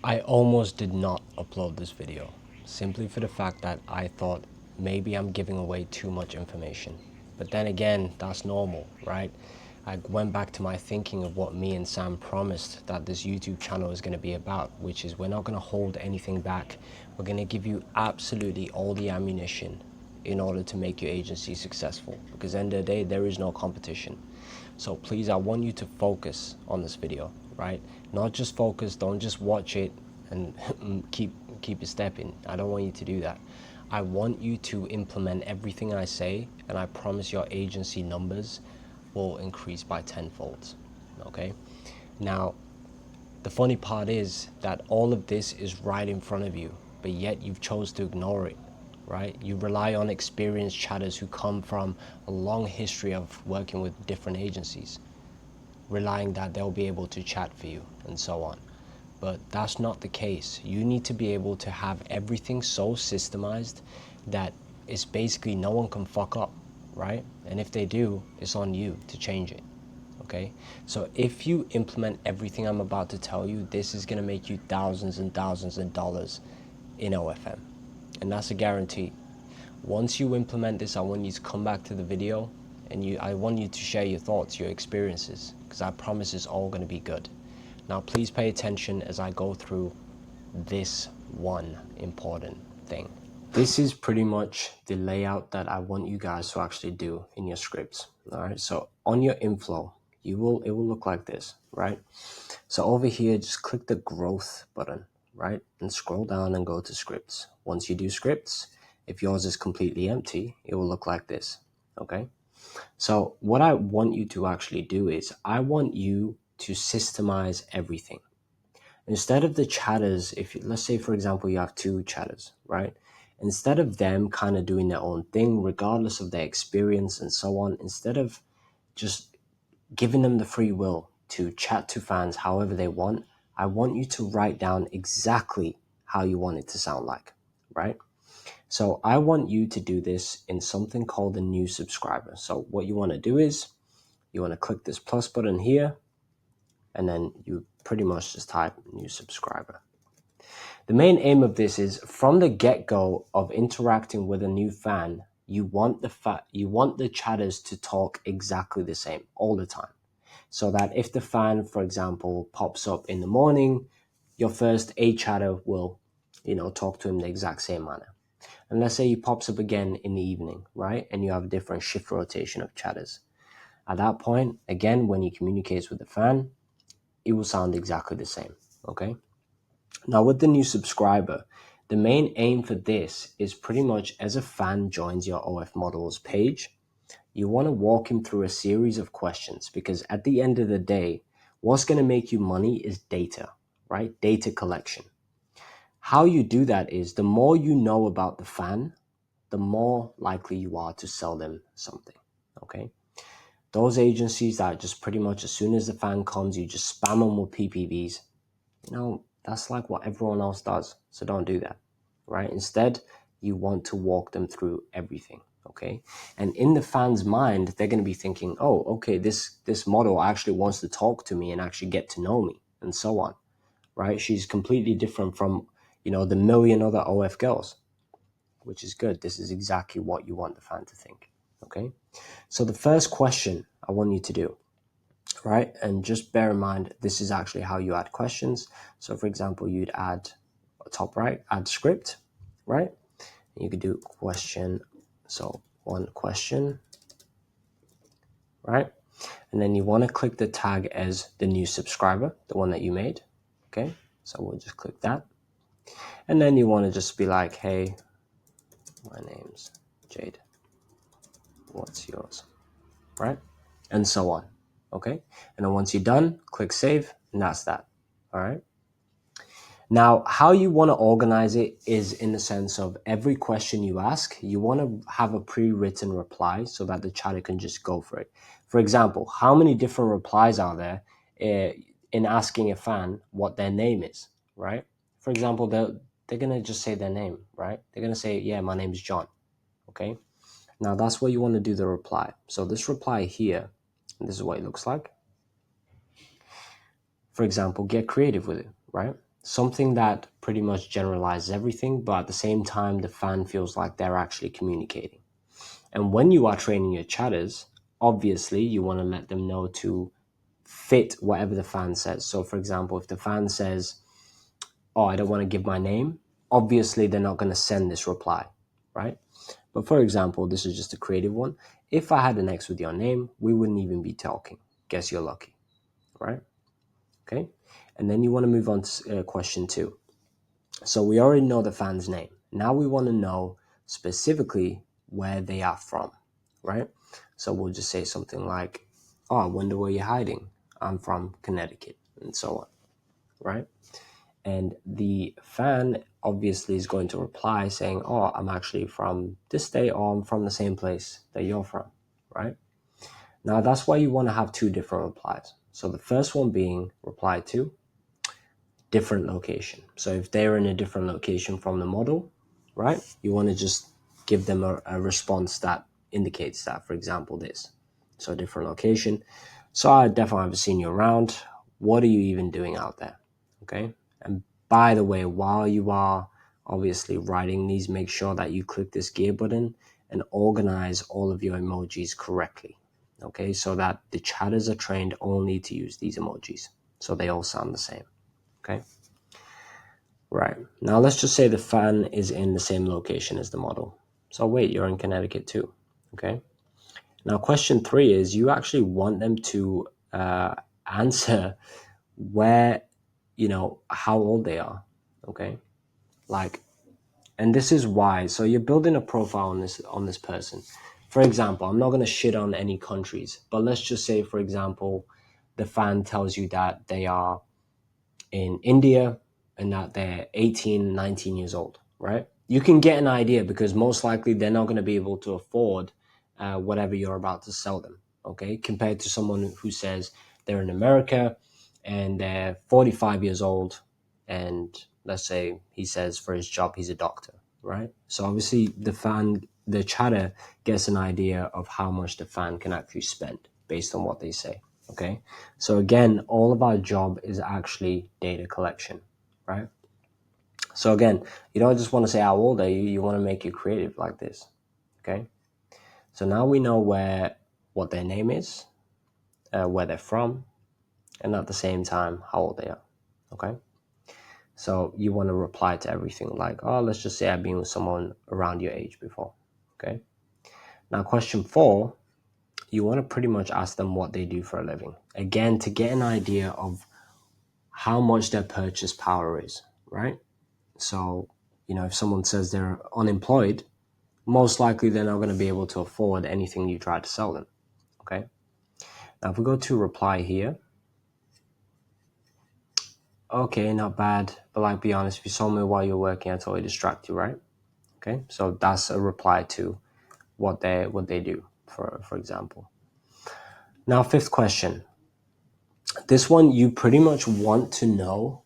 I almost did not upload this video, simply for the fact that I thought maybe I'm giving away too much information. But then again, that's normal, right? I went back to my thinking of what me and Sam promised that this YouTube channel is going to be about, which is we're not going to hold anything back. We're going to give you absolutely all the ammunition in order to make your agency successful, because at the end of the day, there is no competition. So please, I want you to focus on this video, right? Not just focus, don't just watch it and keep it stepping. I don't want you to do that. I want you to implement everything I say, and I promise your agency numbers will increase by tenfold. Okay? Now, the funny part is that all of this is right in front of you, but yet you've chose to ignore it, right? You rely on experienced chatters who come from a long history of working with different agencies, relying that they'll be able to chat for you and so on. But that's not the case. You need to be able to have everything so systemized that it's basically no one can fuck up, right? And if they do, it's on you to change it. Okay, so if you implement everything I'm about to tell you, this is going to make you thousands and thousands of dollars in OFM, and that's a guarantee. Once you implement this, I want you to come back to the video, and I want you to share your thoughts, your experiences, because I promise it's all going to be good. Now please pay attention as I go through this one important thing. This is pretty much the layout that I want you guys to actually do in your scripts. All right, so on your Infloww, it will look like this, right? So over here, just click the growth button, right? And scroll down and go to scripts. Once you do scripts, if yours is completely empty, it will look like this, okay? So what I want you to actually do is I want you to systemize everything. Instead of the chatters, let's say, for example, you have two chatters, right? Instead of them kind of doing their own thing, regardless of their experience and so on, instead of just giving them the free will to chat to fans however they want, I want you to write down exactly how you want it to sound like, right? So I want you to do this in something called a new subscriber. So what you want to do is you want to click this plus button here, and then you pretty much just type new subscriber. The main aim of this is from the get-go of interacting with a new fan, you want the chatters to talk exactly the same all the time. So that if the fan, for example, pops up in the morning, your first A chatter will, talk to him the exact same manner. And let's say he pops up again in the evening, right? And you have a different shift rotation of chatters. At that point, again, when he communicates with the fan, it will sound exactly the same, okay? Now with the new subscriber, the main aim for this is pretty much as a fan joins your OF models page, you want to walk him through a series of questions, because at the end of the day, what's going to make you money is data, right? Data collection. How you do that is the more you know about the fan, the more likely you are to sell them something, okay? Those agencies that just pretty much as soon as the fan comes, you just spam them with PPVs, that's like what everyone else does. So don't do that, right? Instead, you want to walk them through everything, okay? And in the fan's mind, they're going to be thinking, oh, okay, this model actually wants to talk to me and actually get to know me and so on, right? She's completely different from, the million other OF girls, which is good. This is exactly what you want the fan to think, okay? So the first question I want you to do, right? And just bear in mind, this is actually how you add questions. So for example, you'd add top right, add script, right? And you could do question. So one question, right? And then you want to click the tag as the new subscriber, the one that you made. Okay. So we'll just click that. And then you want to just be like, hey, my name's Jade. What's yours? Right? And so on. Okay. And then once you're done, click save, and that's that. All right. Now, how you want to organize it is in the sense of every question you ask, you want to have a pre-written reply so that the chatter can just go for it. For example, how many different replies are there in asking a fan what their name is, right? For example, they're going to just say their name, right? They're going to say, yeah, my name is John, okay? Now, that's where you want to do the reply. So this reply here, this is what it looks like. For example, get creative with it, right? something that pretty much generalizes everything, but at the same time, the fan feels like they're actually communicating. And when you are training your chatters, obviously you want to let them know to fit whatever the fan says. So, for example, if the fan says, "Oh, I don't want to give my name," obviously they're not going to send this reply, right? But for example, this is just a creative one. If I had an X with your name, we wouldn't even be talking. Guess you're lucky, right? Okay. And then you want to move on to question 2. So we already know the fan's name. Now we want to know specifically where they are from, right? So we'll just say something like, "Oh, I wonder where you're hiding. I'm from Connecticut," and so on, right? And the fan obviously is going to reply saying, "Oh, I'm actually from this state," or "I'm from the same place that you're from," right? Now that's why you want to have 2 different replies. So the first one being reply to different location. So if they're in a different location from the model, right, you want to just give them a response that indicates that, for example, this. So different location. So I definitely haven't seen you around. What are you even doing out there? Okay. And by the way, while you are obviously writing these, make sure that you click this gear button and organize all of your emojis correctly. Okay. So that the chatters are trained only to use these emojis. So they all sound the same. Okay. Right. Now let's just say the fan is in the same location as the model. So wait, you're in Connecticut too. Okay. Now question 3 is you actually want them to answer where, how old they are. Okay. Like, and this is why. So you're building a profile on this person. For example, I'm not going to shit on any countries, but let's just say, for example, the fan tells you that they are in India and that they're 18, 19 years old, right? You can get an idea because most likely they're not going to be able to afford whatever you're about to sell them, okay? Compared to someone who says they're in America and they're 45 years old and let's say he says for his job he's a doctor, right? So obviously the chatter gets an idea of how much the fan can actually spend based on what they say. Okay. So again, all of our job is actually data collection, right? So again, you don't just want to say how old are you, you want to make it creative like this. Okay. So now we know what their name is, where they're from, and at the same time how old they are. Okay. So you want to reply to everything like, "Oh, let's just say I've been with someone around your age before." Okay. Now question 4, you want to pretty much ask them what they do for a living. Again, to get an idea of how much their purchase power is, right? So, if someone says they're unemployed, most likely they're not going to be able to afford anything you try to sell them, okay? Now, if we go to reply here, okay, not bad, but like, be honest, if you saw me while you're working, I totally distract you, right? Okay, so that's a reply to what they do, for example. Now, 5th question. This one, you pretty much want to know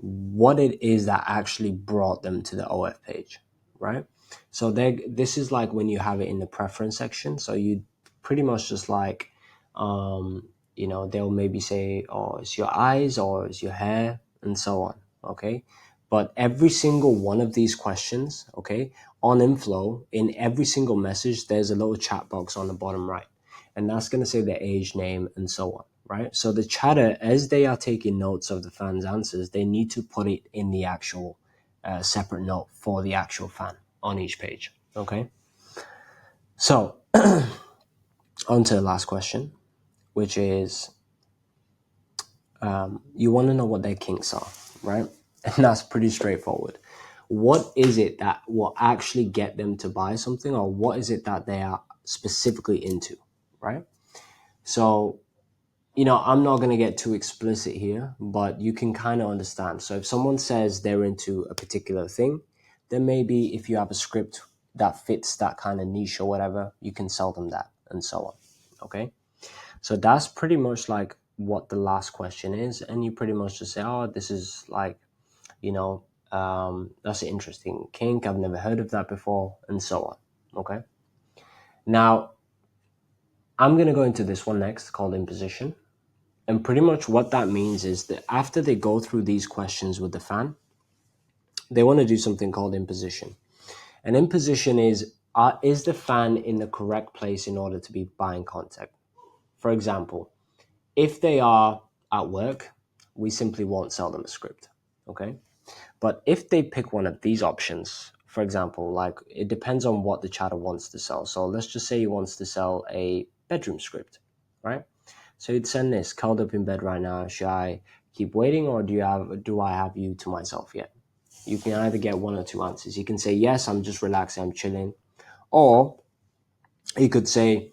what it is that actually brought them to the OF page, right? So this is like when you have it in the preference section. So you pretty much just like, they'll maybe say, "Oh, it's your eyes or it's your hair," and so on. Okay. But every single one of these questions, okay, on Infloww, in every single message, there's a little chat box on the bottom right. And that's going to say their age, name, and so on, right? So the chatter, as they are taking notes of the fan's answers, they need to put it in the actual separate note for the actual fan on each page, okay? So on to the last question, which is you want to know what their kinks are, right? And that's pretty straightforward. What is it that will actually get them to buy something, or what is it that they are specifically into, right? So I'm not going to get too explicit here, but you can kind of understand. So if someone says they're into a particular thing, then maybe if you have a script that fits that kind of niche or whatever, you can sell them that and so on. Okay. So that's pretty much like what the last question is. And you pretty much just say, "Oh, this is like, that's an interesting kink. I've never heard of that before," and so on. Okay. Now, I'm going to go into this one next called imposition. And pretty much what that means is that after they go through these questions with the fan, they want to do something called imposition. And imposition is the fan in the correct place in order to be buying content? For example, if they are at work, we simply won't sell them a script, okay? But if they pick one of these options, for example, like it depends on what the chatter wants to sell. So let's just say he wants to sell a bedroom script, right? So you'd send this: curled up in bed right now. Should I keep waiting, or do I have you to myself yet? You can either get one or two answers. You can say yes, I'm just relaxing, I'm chilling, or you could say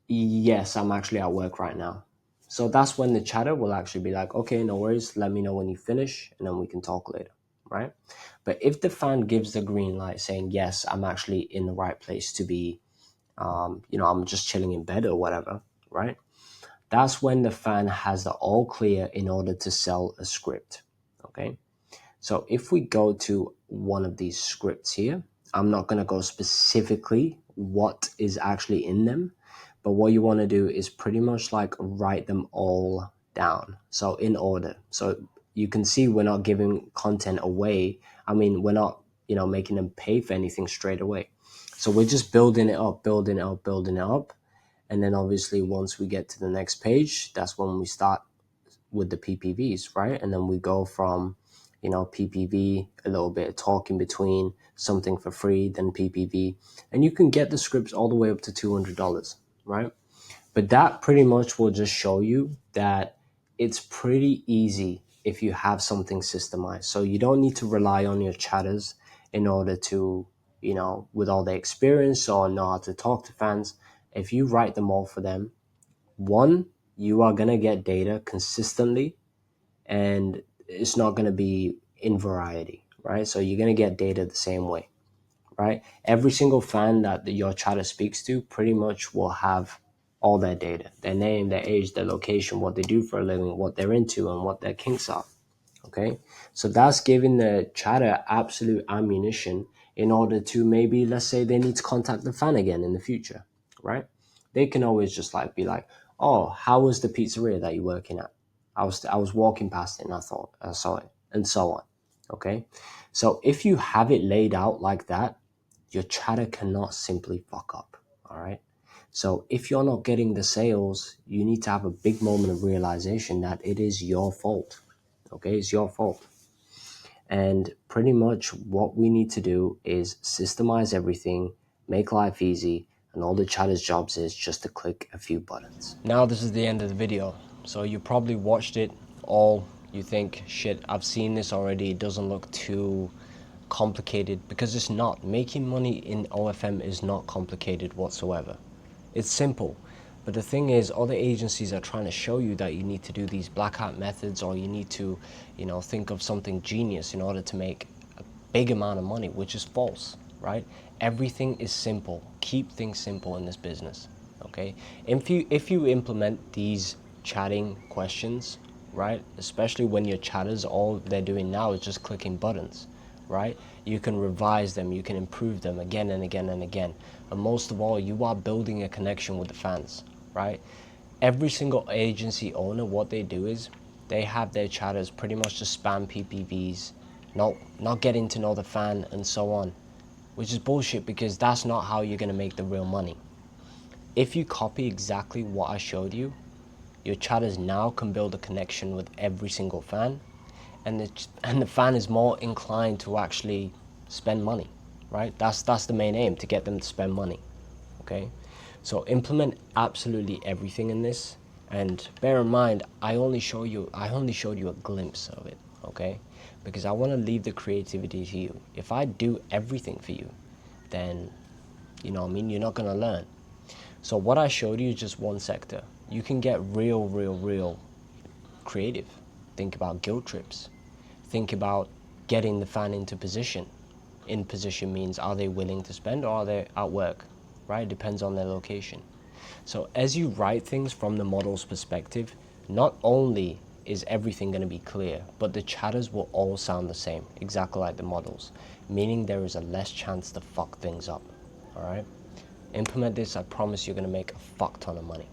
yes, I'm actually at work right now. So that's when the chatter will actually be like, okay, no worries, let me know when you finish and then we can talk later, right? But if the fan gives the green light saying, yes, I'm actually in the right place to be, I'm just chilling in bed or whatever, right? That's when the fan has the all clear in order to sell a script, okay? So if we go to one of these scripts here, I'm not going to go specifically what is actually in them, but what you want to do is pretty much like write them all down. So in order. So you can see we're not giving content away. I mean, we're not, making them pay for anything straight away. So we're just building it up, building it up, building it up. And then obviously once we get to the next page, that's when we start with the PPVs, right? And then we go from, PPV, a little bit of talk in between, something for free, then PPV. And you can get the scripts all the way up to $200, right? But that pretty much will just show you that it's pretty easy if you have something systemized. So you don't need to rely on your chatters in order to, with all the experience or know how to talk to fans. If you write them all for them, one, you are going to get data consistently, and it's not going to be in variety, right? So you're going to get data the same way, right? Every single fan that your chatter speaks to pretty much will have all their data: their name, their age, their location, what they do for a living, what they're into, and what their kinks are. Okay, so that's giving the chatter absolute ammunition in order to, maybe, let's say they need to contact the fan again in the future, right? They can always just like be like, oh, how was the pizzeria that you're working at? I was walking past it and I saw it, and so on. Okay, so if you have it laid out like that, your chatter cannot simply fuck up. All right. So if you're not getting the sales, you need to have a big moment of realization that it is your fault. Okay, it's your fault. And pretty much what we need to do is systemize everything, make life easy, and all the chatter's jobs is just to click a few buttons. Now this is the end of the video. So you probably watched it all. You think, shit, I've seen this already. It doesn't look too complicated, because it's not. Making money in OFM is not complicated whatsoever. It's simple. But the thing is, other agencies are trying to show you that you need to do these black hat methods, or you need to, think of something genius in order to make a big amount of money, which is false, right? Everything is simple. Keep things simple in this business, okay? If you implement these chatting questions, right, especially when your chatters, all they're doing now is just clicking buttons, right? You can revise them, you can improve them again and again and again. And most of all, you are building a connection with the fans, right? Every single agency owner, what they do is they have their chatters pretty much just spam PPVs, not getting to know the fan and so on, which is bullshit, because that's not how you're going to make the real money. If you copy exactly what I showed you, your chatters now can build a connection with every single fan, and the fan is more inclined to actually spend money, right? That's the main aim, to get them to spend money, okay? So implement absolutely everything in this, and bear in mind, I only showed you a glimpse of it, okay? Because I want to leave the creativity to you. If I do everything for you, then, you're not going to learn. So what I showed you is just one sector. You can get real creative. Think about guilt trips. Think about getting the fan into position. In position means, are they willing to spend, or are they at work, right? It depends on their location. So as you write things from the model's perspective, not only is everything going to be clear, but the chatters will all sound the same, exactly like the models, meaning there is a less chance to fuck things up, all right? Implement this, I promise you're going to make a fuck ton of money.